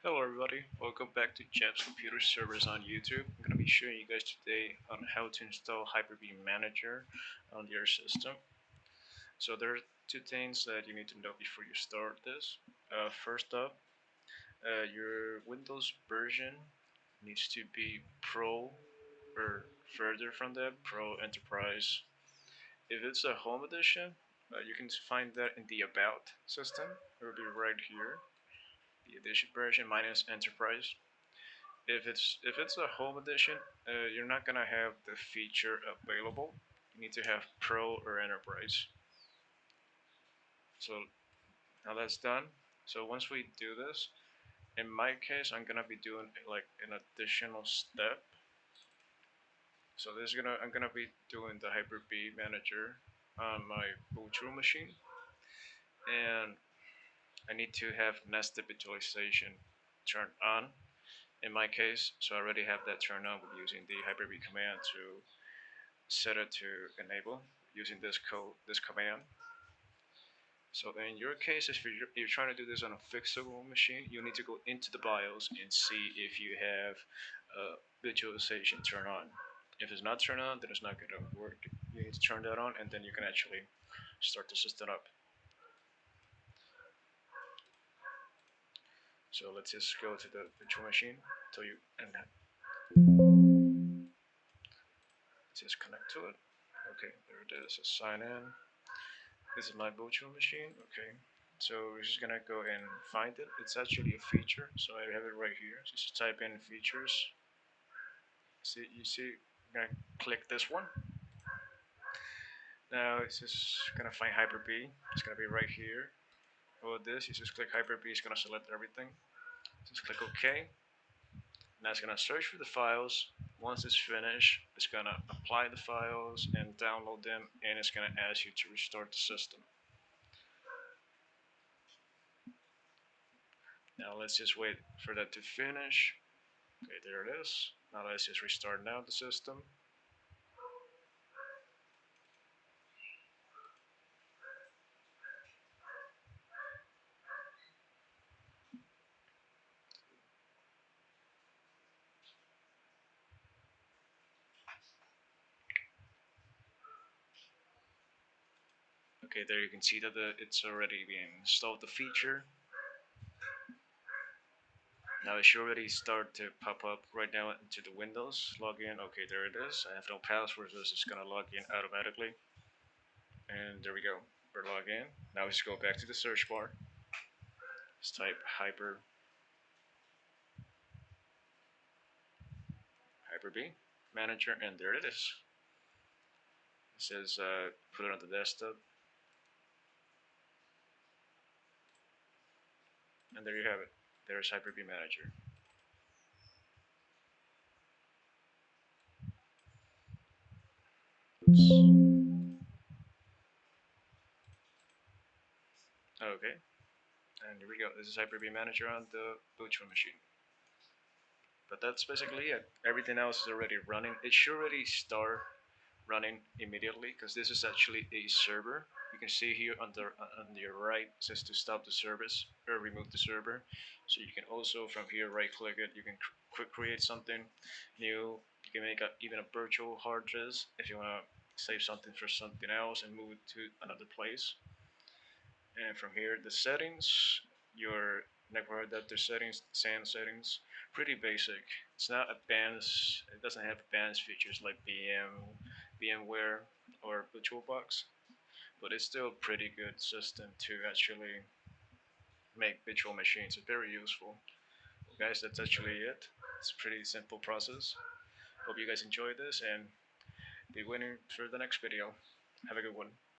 Hello everybody, welcome back to Jeff's Computer Servers on YouTube. I'm going to be showing you guys today on how to install Hyper-V Manager on your system. So there are two things that you need to know before you start this. First up, your Windows version needs to be Pro or further from that, Pro Enterprise. If it's a Home Edition, you can find that in the About system. It will be right here, the Edition version minus Enterprise. If it's a home edition, you're not gonna have the feature available. You need to have Pro or Enterprise. So now that's done. So once we do this, in my case, I'm gonna be doing like an additional step. So I'm gonna be doing the Hyper-V Manager on my virtual machine, and I need to have nested visualization turned on. In my case, so I already have that turned on with using the Hyper-V command to set it to enable using this command. So in your case, if you're trying to do this on a fixable machine, you need to go into the BIOS and see if you have visualization turned on. If it's not turned on, then it's not going to work. You need to turn that on, and then you can actually start the system up. So let's just go to the virtual machine. And just connect to it. Okay, there it is. Let's sign in. This is my virtual machine. Okay, so we're just gonna go and find it. It's actually a feature, so I have it right here. So just type in features. You see, I'm gonna click this one. Now it's just gonna find Hyper-V. It's gonna be right here. For this, you just click Hyper-V. It's gonna select everything. Just click OK. Now it's gonna search for the files. Once it's finished, it's gonna apply the files and download them, and it's gonna ask you to restart the system. Now let's just wait for that to finish. Okay, there it is. Now let's just restart now the system. Okay, there you can see that it's already been installed, the feature. Now it should already start to pop up right now into the Windows. Log in. Okay, there it is. I have no password, so it's just gonna log in automatically. And there we go. We're logged in. Now let's go back to the search bar. Let's type Hyper-V Manager, and there it is. It says put it on the desktop, and there you have it. There's Hyper-V Manager. Oops. Okay, and here we go. This is Hyper-V Manager on the virtual machine. But that's basically it. Everything else is already running. It should already start running immediately because this is actually a server. You can see here on your right, it says to stop the service or remove the server. So you can also from here right click it. You can create something new. You can make even a virtual hard disk if you want to save something for something else and move it to another place. And from here, the settings, your network adapter settings, SAN settings, pretty basic. It's not advanced. It doesn't have advanced features like VMware, or VirtualBox, but it's still a pretty good system to actually make virtual machines. It's very useful. Well, guys, that's actually it. It's a pretty simple process. Hope you guys enjoyed this and be waiting for the next video. Have a good one.